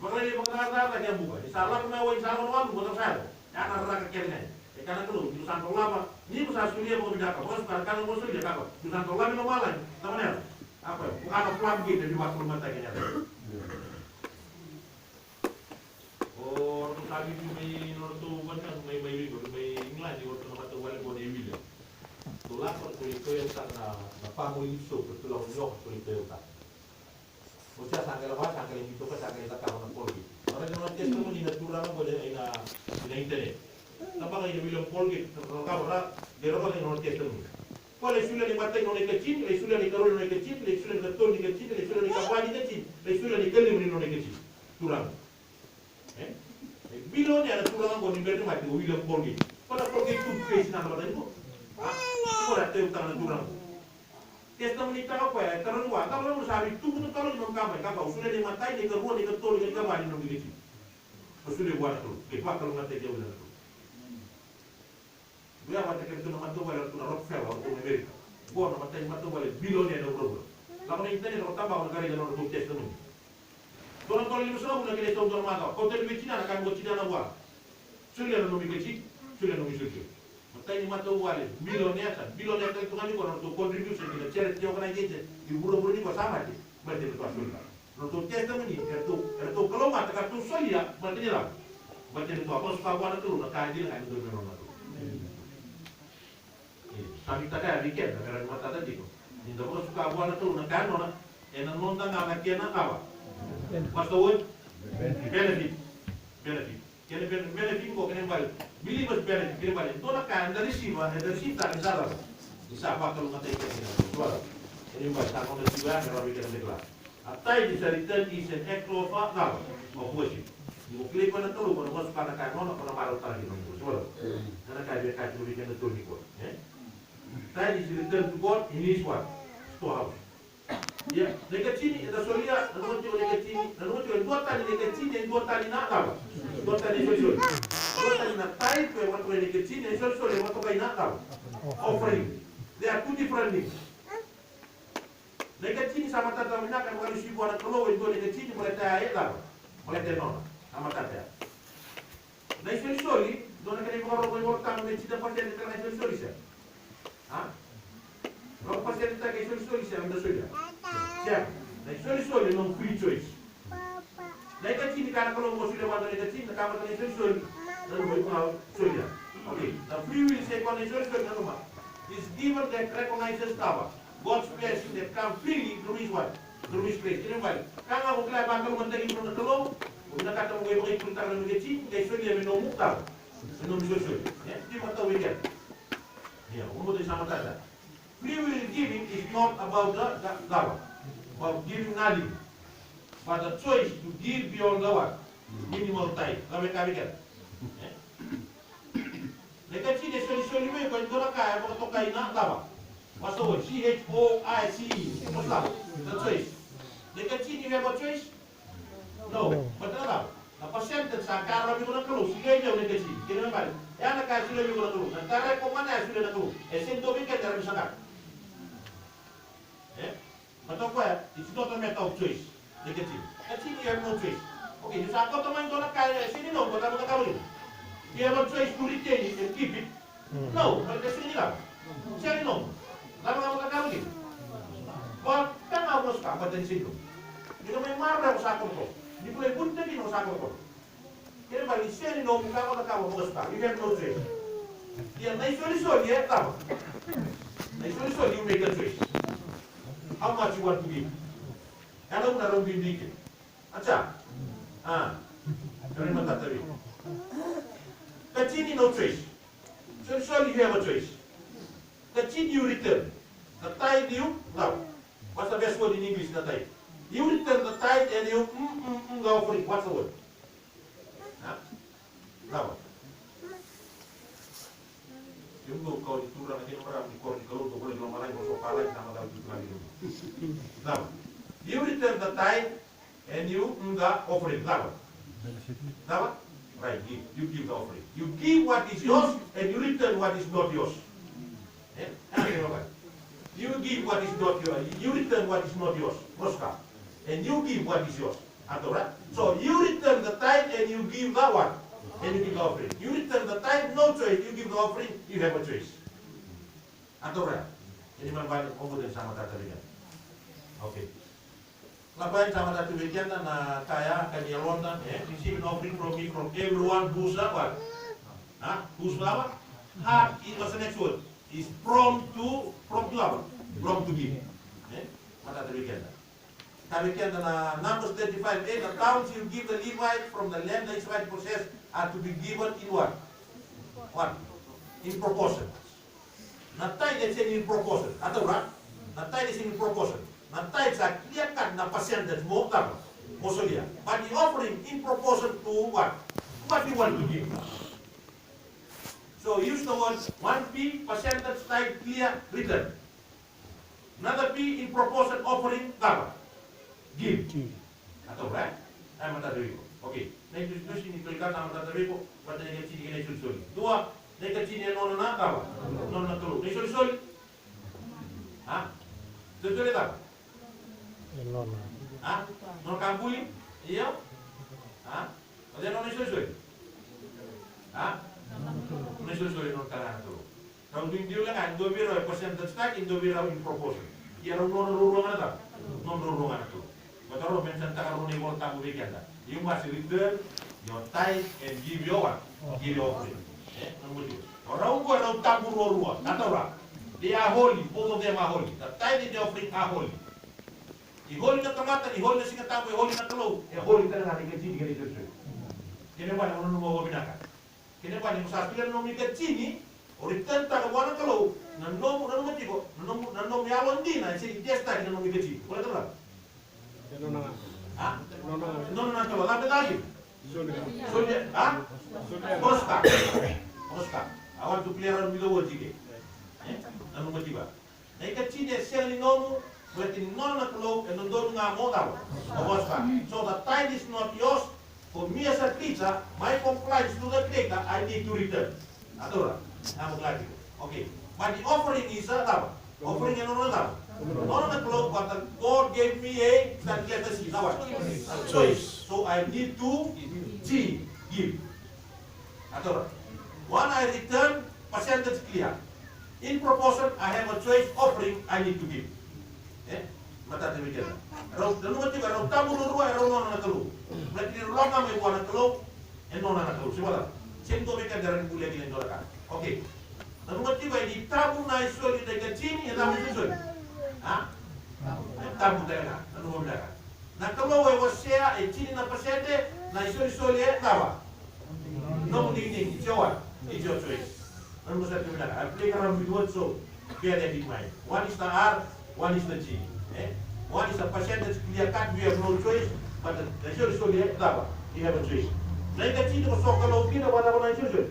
Kalau dia mengenal lagi yang buka, salah menawa salah menawa bukan saya. Ya karena kekirnya. Karena itu jurusan ulama. Ini usaha sulia mau bidak. Bukan sekarang mau sulia apa? Jurusan ulama itu malah. Namanya apa? Bukan pelan gitu di waktu rumah tanya. Oh, untuk kami ini untuk banyak may inglan di waktu nama tu wali boleh bila. Tulah waktu itu yang tak na pamuli so betul nyok waktu itu tak. Usia sangkal itu kan sangkal kita kawan polgi. Orang yang nanti semua di natural boleh ina internet. Nampak ini bilang polgi kalau kau orang dia orang yang nanti semua. Kalau sudah di mata yang kecil, sudah di karun yang kecil, sudah di ketul yang kecil, sudah di kapal yang kecil, sudah di kelim yang kecil. Turang. Bilang ni ada turang yang boleh berdua mati. Bilang polgi. Pada polgi itu face nama itu. Itu ada tentang turang. Esta menita apa ya? Karena kalau lu sabi tu betul kalau di kamar, kakak sudah di mata ini keruan di ketul di kamar ini begitu. Sudah buat tu, lepas kalau mata dia benar tu. Dia mata kita tu nama tu balik tu Rockefeller tu Amerika. Buat nama mata balik bilioner ada problem. Kalau ni internet kalau tambah negara yang orang tu test tu. Tuan kalau ini semua mula kita tahu tuan mata. Kau terlebih Cina akan buat Cina nak buat. Sudah nombor kecil, sudah nombor kecil. Matanya mata wale bilioner itu kan juga untuk contribution kita charity organization di buru-buru ini kok sama sih berarti itu asul lah untuk testimoni itu kalau mata kartu solia berarti lah berarti itu apa suka buat itu nak kaji lah itu memang itu kami tak ada bikin karena mata tadi itu itu apa suka buat itu nak kan orang yang nonton anak kian apa pas tahu benefit kena benefit kok kena balik beli bos benefit kena balik itu nak kan dari sini tak bisa apa kalau mata ikan ini jual ini bos tak ada juga kalau bikin deklar atai di return is an act of worship you klik pada tu kalau masuk pada kan orang pernah malu tadi jual karena kayak bikin itu ni kok tadi di return to God in this one storehouse Ya, negazzini da solia, non motivo negazzini, non motivo due tali negazzini e due tali na lava. Due tali soli. Due tali na tai per quanto negazzini e soli quanto kai na lava. Offering. They are two different things. Negazzini sama tata mina kan kalau si buana kalau itu negazzini boleh tai lava. Boleh tenona. Sama tata. Dai soli, dona che ne vorrò voi portare un cita paziente per la soli se. Ah? Lo paziente che soli se anda solia. Siapa? Dai soli non free choice. Dai negazzini kan kalau mau sudah wanda negazzini kamar kan soli. Dan boleh kau solia. Okay. The free will say kon soli kan rumah. Is given that recognizes power. God's blessing that come freely through His what? Through His grace. Ini baik. Kang aku kelai bangkal menteri pun terlalu. Una kata mo gay punta ng magachi, kay soli ya minum mukta. Minum soli. Ya, di mata weekend. Ya, umur di sama tata. Free will giving is not about the God, about giving nothing, but the choice to give beyond the what? Minimal time. Kami kan. Negachi de soli me ko ndora kaya mo to kay na dawa. Waso CHOICE. What's the choice? Negachi you have a choice? No, betul. Na pasyente sa karo mi ko na kalu, sige niyo negachi. Kini naman. Ya na kaya sila mi ko na kalu. Nantare ko man na sila na kalu. Sinto mi ka dara misaka. Betul ko it's not a matter of choice. Negachi. Negachi you have no choice. Okay, you sa ko to man ko na kaya sini no, bata mo na kalu. You have a choice to retain it and keep it. No, but that's it. Siya no. Lama nga magkakaroon. But, tanga mo sa kapatid sino. Hindi ka may marra ko sa akong ko. Hindi ko may punta din ko sa akong ko. Kaya ba, siya ni no, mukha ko nakawa mo sa you have no choice. Yan, naisoli-soli, tama. Naisoli-soli, you make a choice. How much you want to give? Ano mo na rin bindikin? Atsa? Ganun matatabi. Kachini no choice. So surely you have a choice. Kachini you return. The tithe you now. What's the best word in English? The tithe. You return the tithe and you go for it. What's the word? Now. Yung go kau diturang aja orang di kor di kalau tu boleh belum malai bosok palai sama dalam itu lagi. Now. You return the tithe and you offering. Now. Now. Right, you give the offering. You give what is yours and you return what is not yours. You give what is not yours. You return what is not yours. Prosper. And you give what is yours. Right? So you return the tithe and you give that one. And you give the offering. You return the tithe, no choice. You give the offering, you have a choice. Right? Ini memang kemudian sama kata dengan. Okay. Labahin sama satu weekend na kaya kanya London, receive an offering from me from everyone who's what? Who's what? Heart is what's the next word? Is prompt to what? Prompt to give. Mata satu weekend. Satu weekend na Numbers 35, the towns you give the Levite from the land the Israelites possess are to be given in what? What? In proportion. Not tied that's in proportion. Atau right? Not tied is in proportion. Nanti saya lihatkan na pasien dan mau apa, mau solia. But the offering in proportion to what? What you want to give. So use the word 1p percentage type clear return. Another p in proportion offering apa? Give. Atau right? Saya mata diri. Okay. Next discussion ini tulisan sama mata diri ko. Pada yang kecil ini soli. Dua, yang kecil ini nono na apa? Nono na tulu. Ini soli. Soli apa? Non kambuli? Iya? Ada non soli? Non soli non karena tu. Kalau dia kan dua biro percentage tag in dua biro in proportion. Iya non ruangan ada. Non ruangan tu. Betul mention tak kalau ni mau tamu weekend. You must return your tithe and give your what? Give your offering. Nombor dua. Orang gua orang tamu ruang. Kata orang. They are holy. Both of them are holy. The tithe and the offering are holy. I-holy na kamata, i-holy na singatapo, i-holy na kalaw. Holy ka na natin kachini ganito siya. Kinapan yung ano mo binaka. Kinapan yung saspilan ng mga kachini, o return ta kabuan ng kalaw, nanom matiko, nanom yalon din, ay sige, testa ka ng mga kachini. Wala ka lang? Nono na nga. Nono na kalaw. Lapit lagi? Solya. Oscar. I want to clear out with the word, sige. Ano matiko? Na kachini, siya ni nono, berarti non na klo and non nga mo daw. So the tithe is not yours. For me as a teacher, my compliance to the creator, I need to return. Adora, I'm glad you. Okay. But the offering is a daw. Offering and no daw. Not na klo, but God gave me a choice. So I need to give. Adora. When I return, percentage clear. In proportion, I have a choice offering I need to give. Mata demikian. Rau dan rumah juga rau tamu rumah rau nona nak keluh. Berarti di ruang kami buat nak keluh, nona nak keluh. Siapa? Sento mereka jalan bulan ini dolar. Oke. Dan rumah juga di tamu naik soli dekat sini, yang tamu itu soli. Tamu dekat, dan rumah dekat. Nak keluh wasia, sini nak pasente, naik soli tawa. Nomor dinding, hijauan, hijau cuy. Dan rumah saya bilang, I play around with what so, biar dia dimai. One is the R, one is the G. One is a percentage clear cut, we have no choice, but the sure so you have a choice. Like the chino so kalau kita wala wala sure.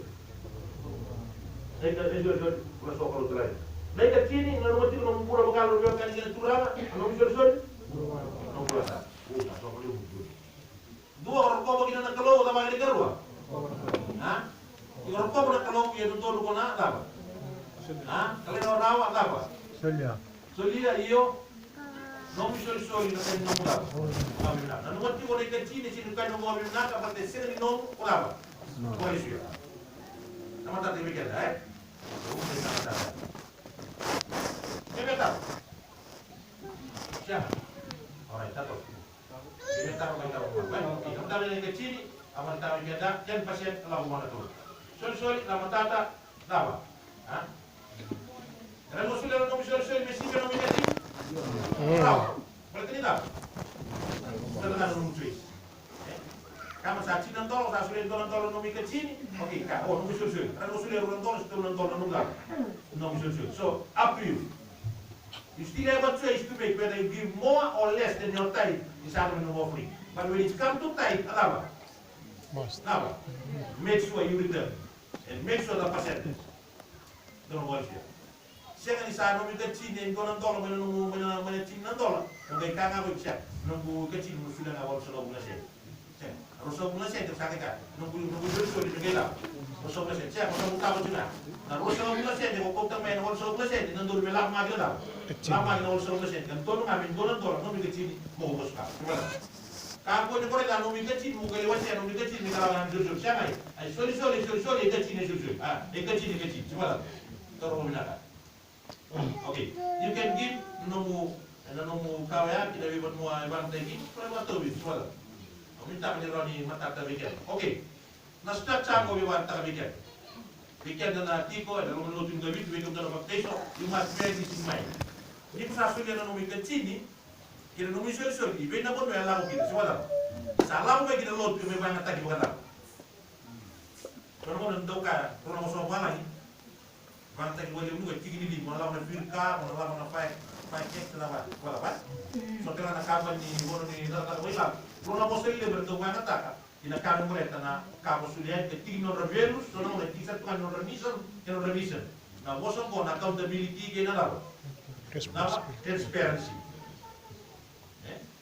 Like the sure so kalau try. Like the chini na rumah tino mura bakal rupiah kan kita turana, ano sure. No pura sa. So kalau dua orang kau bagi nak kalau sama ini kerua. Orang kau nak kalau dia tuntut kau nak apa? Kalau orang rawa apa? Solia iyo. Non mi sono na kayo ng mula. Nanumat ko na ikachini, sinukai ng mga minaka, pati sila ni non ulaba. Kuha siya. Namata tayo bigyan, Umay na kata. Kaya tao. Siya. Alright, tato. Kaya tao kayo tao. Ang dami na ikachini, ang tao bigyan, yan pasyen, alam mo na to. Sol, namatata, dawa. Alam mo sila ng sol, may siya ng ikachini. Berarti tidak. Sudah nunggu cuy. Kamu saksi nonton, saya sudah nonton nomi kecil. Oke, kak, nomi susul. Karena sudah nonton, sudah nonton nunggal. Nomi susul. So up to you. You still have a choice to make whether you give more or less than your tithe is out of the offering. But when it comes to tithe, apa? Make sure you return and make sure the percentage. Don't worry. Siya ni sa nomi kecil yang kau nonton, mana cing nonton, nunggu kanga bersiap, nunggu kecil sudah ngawal selalu bulan sen. Rosa bulan sen tersakit kan, nunggu sudah digela, rosa bulan sen. Siya rosa bulan juga. Nah rosa bulan sen yang kau tang main rosa bulan sen, nunggu belak magi dah, lama lagi rosa bulan sen. Kan tolong ngamen nonton, nomi kecil mau boskan. Kamu ni kau dah nomi kecil, mau kelewat sen, nomi kecil ni kalau ngambil jujur, siapa ni? Sorry, kecil ni jujur. Kecil, coba. Tolong minat. Okay, you can give nomu kawaya kita buat mua ibang tegi, kalau waktu itu semua. Minta menyeruan ni mata terbikin. Okay, nastat canggo biwan terbikin. Bikin dan tiko ada rumah lutin gabit, bikin dalam baptiso, you must bear this in mind. Ini pasal yang nomu kecil ni, kita nomu sol, ibu nak pun melalui kita semua. Salah pun kita lot, ibu banyak tadi bukan lah. Kalau mau nentu kah, kalau mau soal lagi. Banteng boleh juga tinggi di malam na firka, malam na fight check kenapa? Apa? So kena nak kapan ni, bono ni data wala. Kalau mau sekali berdoa nak tak? Ina kami mereka na kamu sudah ketinggi non revelus, so non ketinggi satu kan non revision. Nah, bosong ko na accountability kena lalu. Nama transparency.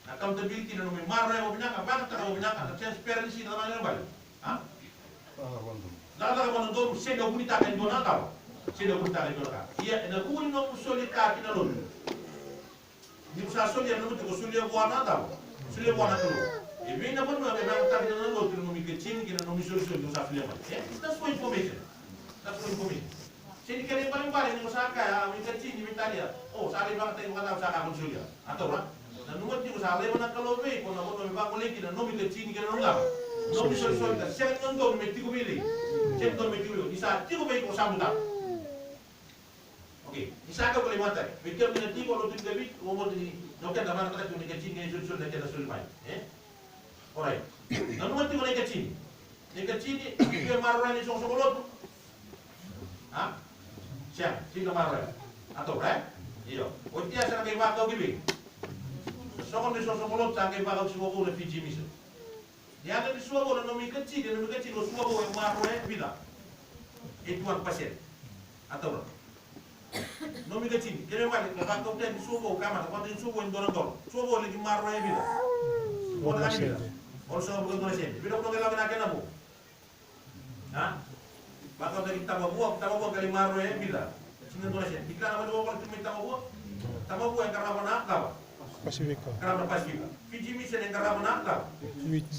Accountability na nomi marah mo binaka, bakit ka mo binaka? Transparency na naman balik. Dala ka doon, sendo kunita kan doon ataw. Sino pun tak ada. Ia na kuni no musoli ka kina lon. Ni musa soli na mutu soli buana tahu. Soli buana tu. Ibi na pun na memang tak kina lon tu no mikecin kina no misoli musa soli buana. That's for information. Sini kali paling ni musa ka mikecin ni Italia. Oh, sali bang tayo kata usaha ka soli. Atau ba? Na numot ni musa le mana kalau be ko na mo ba ko le kina no mikecin kina no ngam. No misoli ta. Siya ng don metiko bili. Siya don metiko. Isa tiko be ko samuta. Okay, isaka boleh mata. Mikir minati kalau tu David, umur ni, nak mana tak tu kecil ni susul nak ada sulmai. Alright. Namun mati boleh kecil. Ni kecil ni dia marah ni song sekolot. Siapa? Sila marah. Atau iyo. Otia sa kay bakal gibig. Sokon ni song sekolot sa kay bakal suwabo na Fiji mission. Dia ada di suwabo na nomi kecil o suwabo yang marah vida. Itu pasien. Atau no mi gacini kene wali ka ba ko ten subo kama ko ten subo ndon ndon subo legi marro e bila wala ngani bila on so bu ngona sen bi do ko ngala na kenabo ha ba ko dari tamabu kali marro e bila singa ndon sen dikana ma do ko tumi tamabu en karama na kawa Pacifica. karama pasifika fiji mission en karama na kawa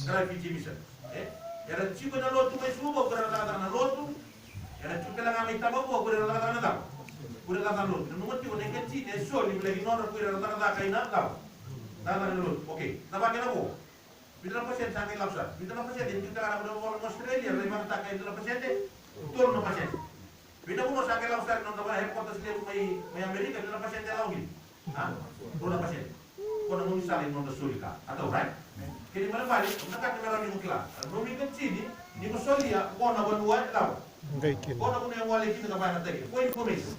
kara fiji mission era chico na lotu mai subo kara na lotu era chico la ngami tamabu kara na kawa Udah kata lu, nomor tiga nih kecil, esok ni lagi nol, aku dah kata kain nak kau, dah lu, oke, nama kena bu, bila pasien sangat lapsa, bila pasien ini kita kan ada orang Australia, lagi mana tak kain bila pasien deh, turun nama pasien, bila pun sangat lapsa, non tahu headquarters dia mai Amerika, bila pasien dia lagi, turun nama pasien, kau nak misalnya non Sulika, atau right, kini mana balik, nak kata merah ni muklah, nomor kecil ni Australia, kau nak buat tahu, kau nak punya wali kita kapan nanti, kau informasi.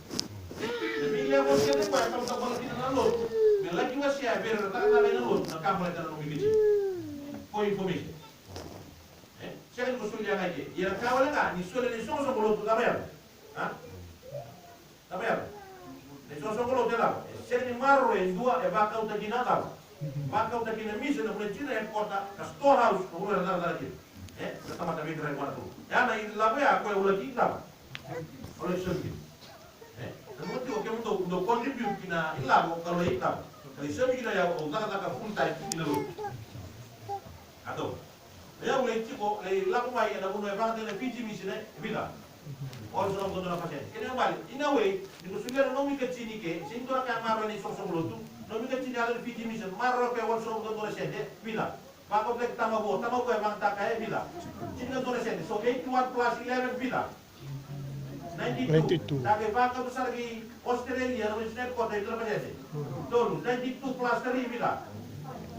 Tapi dia bos kita buat kalau tak boleh kita nalur. Bila kita siap biar tak ada nalur, nak kamu letak nalur begini. Kau informasi. Saya kan usul yang aja. Ya kau lagi ni usul ni semua boleh tu tabel. Tabel. Ni semua boleh tu tabel. Saya ni maru yang dua bakal tak kena tahu. Bakal tak kena misi nak boleh cina kota ke storehouse boleh letak lagi. Pertama tapi gerai mana tu. Ya na ini lalu ya aku yang ulah kita. Oleh sebab Kemudian kita untuk contribute kina ilah kalau hitam. Kalau semi kita ya tak full time kina lu. Atau ya boleh ciko laku mai ada pun memang ada Fiji mission bila. Also orang tu nak pasien. Kena balik. In a way, itu sudah nomi kecil ni ke. Sinto nak marah ni sosok tu. Nomi kecil ada Fiji mission. Marah ke also orang tu nak sende bila. Bako black tamago memang tak kaya bila. Cina tu nak sende. So 81 plus 11 bila. 92. Tapi bakal besar lagi Australia, namanya snap kota itu apa saja? Dulu 92 plus 3 bila.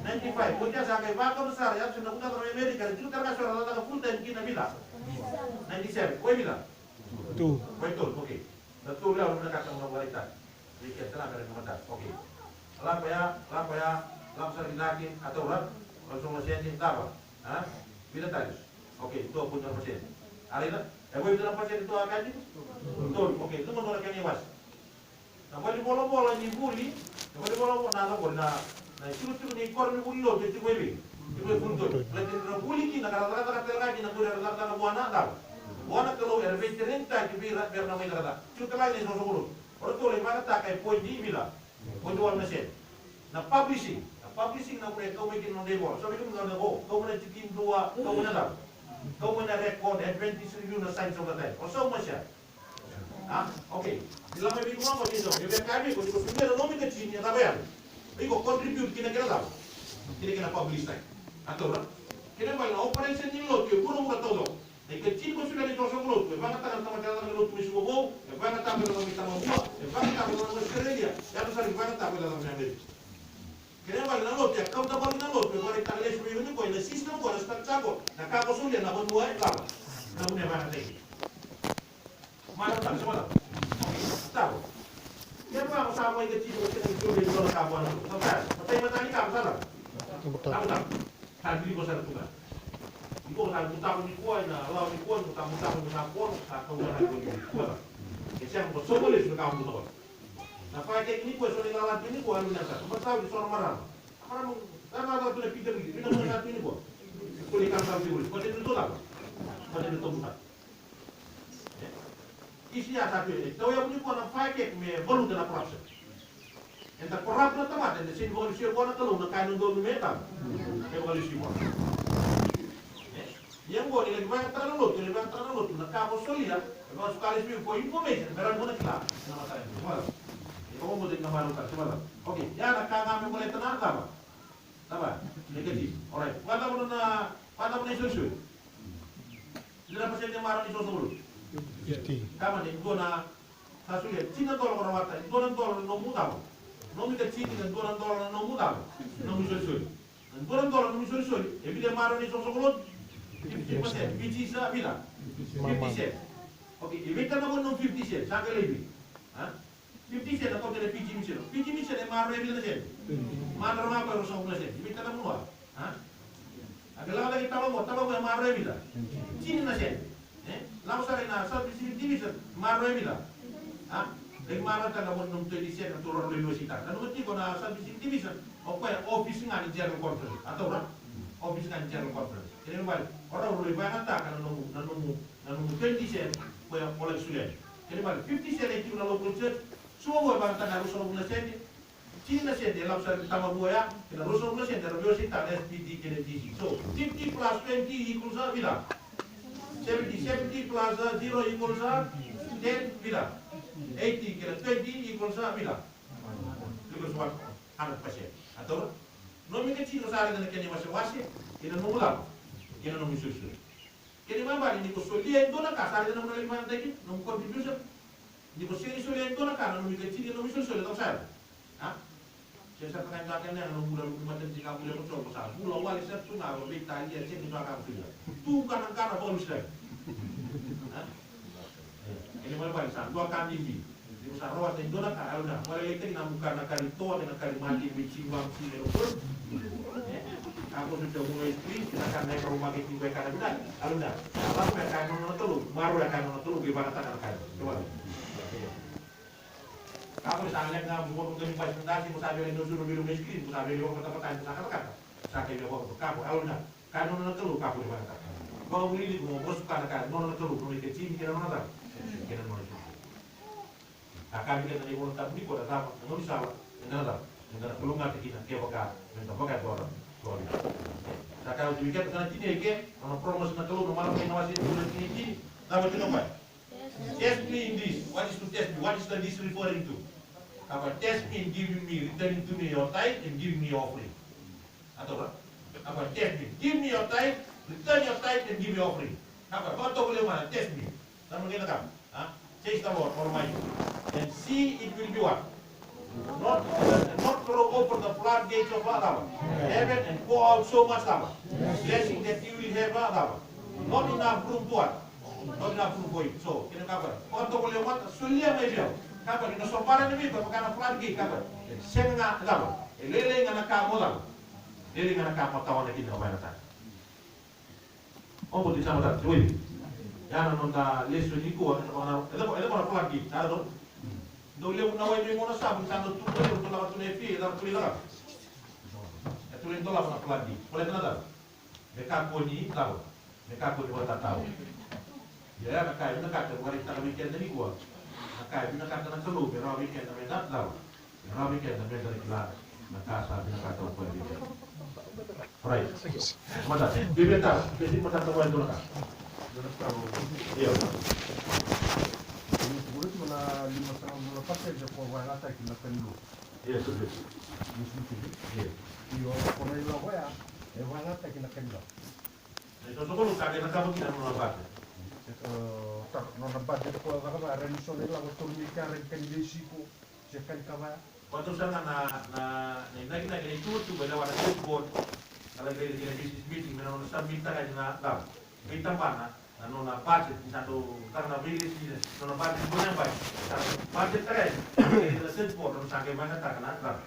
95. Kemudian saya bakal besar ya sudah bukan orang Amerika. Itu terkasih orang datang full time kita bila. 97. Kau bila? Betul. Oke. Betul lah orang kata orang wanita. Jadi kita lah dari komentar. Oke. Lapa ya, langsung lagi atau orang langsung mesin ini apa? Bila tadi? Oke, itu pun mesin. Hari itu, boleh dalam pasien itu akan itu? Betul, oke, itu menurut kami mas. Nah, boleh bola ni buli, boleh bola nah, itu ni kor ni buli lo, itu boleh betul. Lepas buli kita, kata lagi, nak boleh kata buana dah. Buana kalau veteran tak biar namanya kata. Cukup lagi ni sosok orang tu lagi mana tak kayak poin di bila, poin dua mesin. Nah, publishing nak boleh kau bikin non dewa. So itu mengenai kau boleh cikin dua, kau boleh dah. Kau punya rekod Adventist Review na Science of the Time. O saan mo siya? Okay. Sila may bigyan mo dito. Yung kami ko, dito sumira nomi ka chinya tabayan. Iko contribute kina daw. Kina publish tayo. Ato ra. Kina ba na operation ni lot yung puno mo todo. Ay kachin ko sila dito sa lot. Baka tagal tagal ng lot mo subo. Baka tagal ng mitama mo. Baka tagal ng Australia. Yato sa baka tagal ng Amerika. Kaya ba na lot ya kau dapat na lot pero rin tagal sa mga ko na system ko na structure ko nakakasulya na bunuhay lang na muna ba natin mana tak semua tahu ya ba kasama yung kecil ko sa studio dito na kabuan ko patay matali ka sana tahu sabi ko sa tuga iko sa buta ko ni ko na law ni ko buta ko na ko sa kawan ko kasi ang sobolis na kamu to. Nah, pakai ini kuah soal lalat ini kuah anu nasa. Betul di soal marah. Marah karena tu nak pikir begini. Kita mau ngasih ini kuah. Kuliah kan tahu sih. Kau itu tak? Kau itu bukan. Isinya satu ini. Tahu yang punya kuah nak pakai me bolu dalam proses. Entah korap na tamat. Entah sini evolusi kuah nak kalau nak kain untuk metam. Evolusi kuah. Yang kuah ni lagi banyak terlalu. Nak kau solia. Kalau sekali seminggu kuah information. Berang mana kelak. Nama saya. Semua. Kamu mau jadi gambar luka, coba. Oke, ya nak kami mulai tenang apa? Apa? Negatif. Alright. Pada mana isu-isu? Sudah pasien yang marah isu dulu. Kamu ni guna sasulia. Cina tolong orang mata. Guna tolong nomu tahu. Nomu kita cina dan guna tolong nomu tahu. Nomu isu-isu. Dan guna tolong nomu isu-isu. Ebi dia marah isu dulu. 50%. Biji sa bila. 50%. Oke, ebi kita nak nomu 50%. Sangat lebih. 50 sen atau dari Fiji mission yang marah bila sen, marah apa yang usah sen, ini kita semua, agak lagi tahu yang marah bila, Cina sen, lalu saya nak satu divisi marah bila, Lagi mana tanga mo nung 27 na tulor universitas. Ano mati ko na sa division. O kaya office nga ni general conference. Atau ra? Office nga ni general conference. Kaya naman, orang ulit ba nga ta ka nung 27 kaya oleh sulian. Kaya naman, 57 itu na local church. Semua bang tanga ruso na sente. China sente lam sa tama buaya. Kaya ruso na sente universitas SPT kaya DC. So 50 plus 20 equals a bila. 70 plus 0 equals a 10 bila. 80 kira 20 equals a bila. Equals 100%. Atau nomi kecil sare dan kenya wasi ina numula ina nomi susu. Kini mamba ni ko solia ndo na ka sare dan nomi man tadi nomi contribution. Ni ko sini solia ndo na ka nomi kecil nomi susu le sare. Ha? Saya katakan jakan yang nomi bulan mata jika boleh betul besar. Pulau wali set tu ngaro beta dia cek itu akan sudah. Tu kanan bonus lagi. Ini mana balik sana, dua kali ini. Di usaha rawat dan dona kan, aluna. Mulai itu kita bukan nak kali tua dengan kali mati biciwang si leluhur. Aku sudah mulai istri, kita akan naik ke rumah kita baik karena benar, aluna. Apa yang akan menonton baru akan menonton gimana tangan kan? Coba. Kamu misalnya nggak buat untuk presentasi, musabe yang suruh biru miskin, musabe yang kata-kata, kata-kata. Saya kira kamu, aluna. Kan menonton kamu di mana? Kau beli di mau bos kan, menonton lu kecil kira mana? Kira mana? Akan kita tadi mau tak beli kau dah tahu, nggak bisa, enggak perlu nggak kita kaya minta pakai orang. Sekarang demikian karena ini ke, kalau promosi nak keluar malam inovasi bulan ini, nama itu apa? Test me in this. What is to test me? What is this referring to? Apa test me in giving me, returning to me your tithe and giving me your offering. Atau apa test me? Give me your tithe, return your tithe and give me offering. Apa? Kau tahu boleh mana? Test me. Nama kita kan? Says the Lord Almighty. And see it will be what? Not throw open the floodgates of heaven and pour out so much blessing that you will have not enough room to what? Not enough room for it. So, kena kabar. Kau tahu boleh what? Sulia media. Kabar ino soparan ni biar pakai floodgate kabar. Senga kabar. Lele ngana kamu lah. Lele ngana kamu tahu nak kita apa nak? Oh, boleh sama tak? Cuy. Yana nonta leso ni ko ada mana floodgate. Ada tu. Dole una way mo na sabi kando tu ko la tu ne fi da tu la. Tu le dola na floodgate. Boleh kena tak? Mereka ko ni tahu. Mereka ko ni buat tahu. Ya, nakai bina kata waris tak weekend ni gua. Nakai bina kata nak selu, bina weekend na medat tahu. Bina weekend na medat kelar. Nakasa bina kata apa weekend. Right. Mata, bibir tahu. Bisi mata tahu itu nak. Iya. Ini sebulan mana 5 tahun lepas saya jauh wala tak kita perlu. Iya, sudah. Iya. Iyo, kalau itu apa ya? Wala tak kita perlu. Itu semua lu kagak nak kamu kita menolak. Tak nampak dia kalau apa renison itu lagu turunkan rekomendasi ku cekan kama. Waktu sana na itu tu bela wala support. Kalau dia business meeting menon minta kan na lam. Minta mana? Nona budget satu karena business nona budget punya baik. Budget terus. Kita support nona sangat banyak tak kena lam.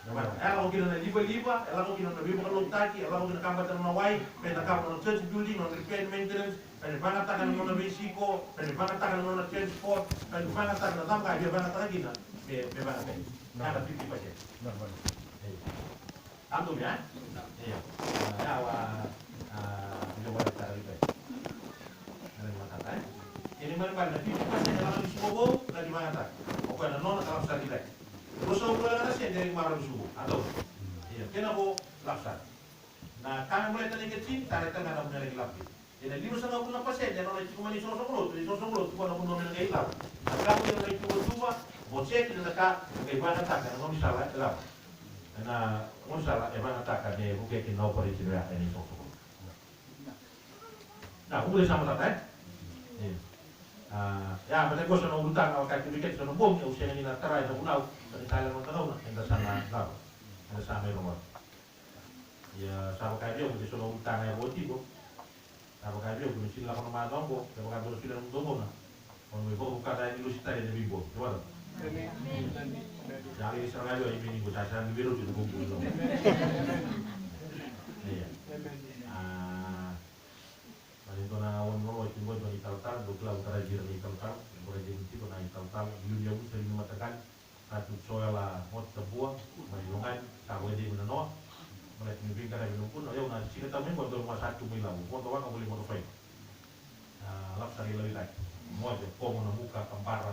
Ela mungkin na liba, ela mungkin na bibo kalau taki, ela mungkin na kambat na wai, peta kambat na church building, na repair maintenance, pwede banget takan na bisiko, pwede banget takan na transport, pwede banget takan na tangga, dia banget lagi na, be banget. Ada 50%. Normal. Antum ya? Iya. Ya wa coba kita lihat. Ada mata ini mana pada 50% dalam semua lagi banget. Pokoknya nona kalau sekali lagi. Terus bulan ada sih dari marah subuh atau iya kena bo lapsar. Nah kami mulai tadi kecil tarik tengah ada punya lagi lapis. Jadi 5,5% jangan oleh cuma di sosok mulut tu kalau pun nominal kayak lap. Nah kamu yang lagi coba bocet di dekat bagaimana tak kan mau misalnya lap. Nah mau misalnya bagaimana tak kan dia bukan kita operasi dia ini sosok. Nah boleh sama tak Iya. Ya, macam gua sono utang awak kaki bikin sono bom ya usia ini nak terai nak unau dari Thailand nak tahu nak yang sana lama, yang sana nomor. Ya, sama kayak dia mesti sono utang ya boti bo. Sama kayak dia mesti lah kono mana bo, sama kayak dia mesti lah kono na. Kono ibu buka dari dulu sita dia bibo, coba. Jadi Israel juga ini gue cacaan di biru itu bumbu itu. Iya. Itu na awon mo itu buat bagi taltar, bukla utara jir ni taltar, boleh jadi itu na taltar. tal yulia bu sering matakan satu soela hot tebuang mayungan tahu di mana no mereka mungkin karena minum pun ayo nanti kita tahu mau rumah satu milau mau tahu nggak boleh mau lap sari lebih lagi mau aja kau mau buka kampara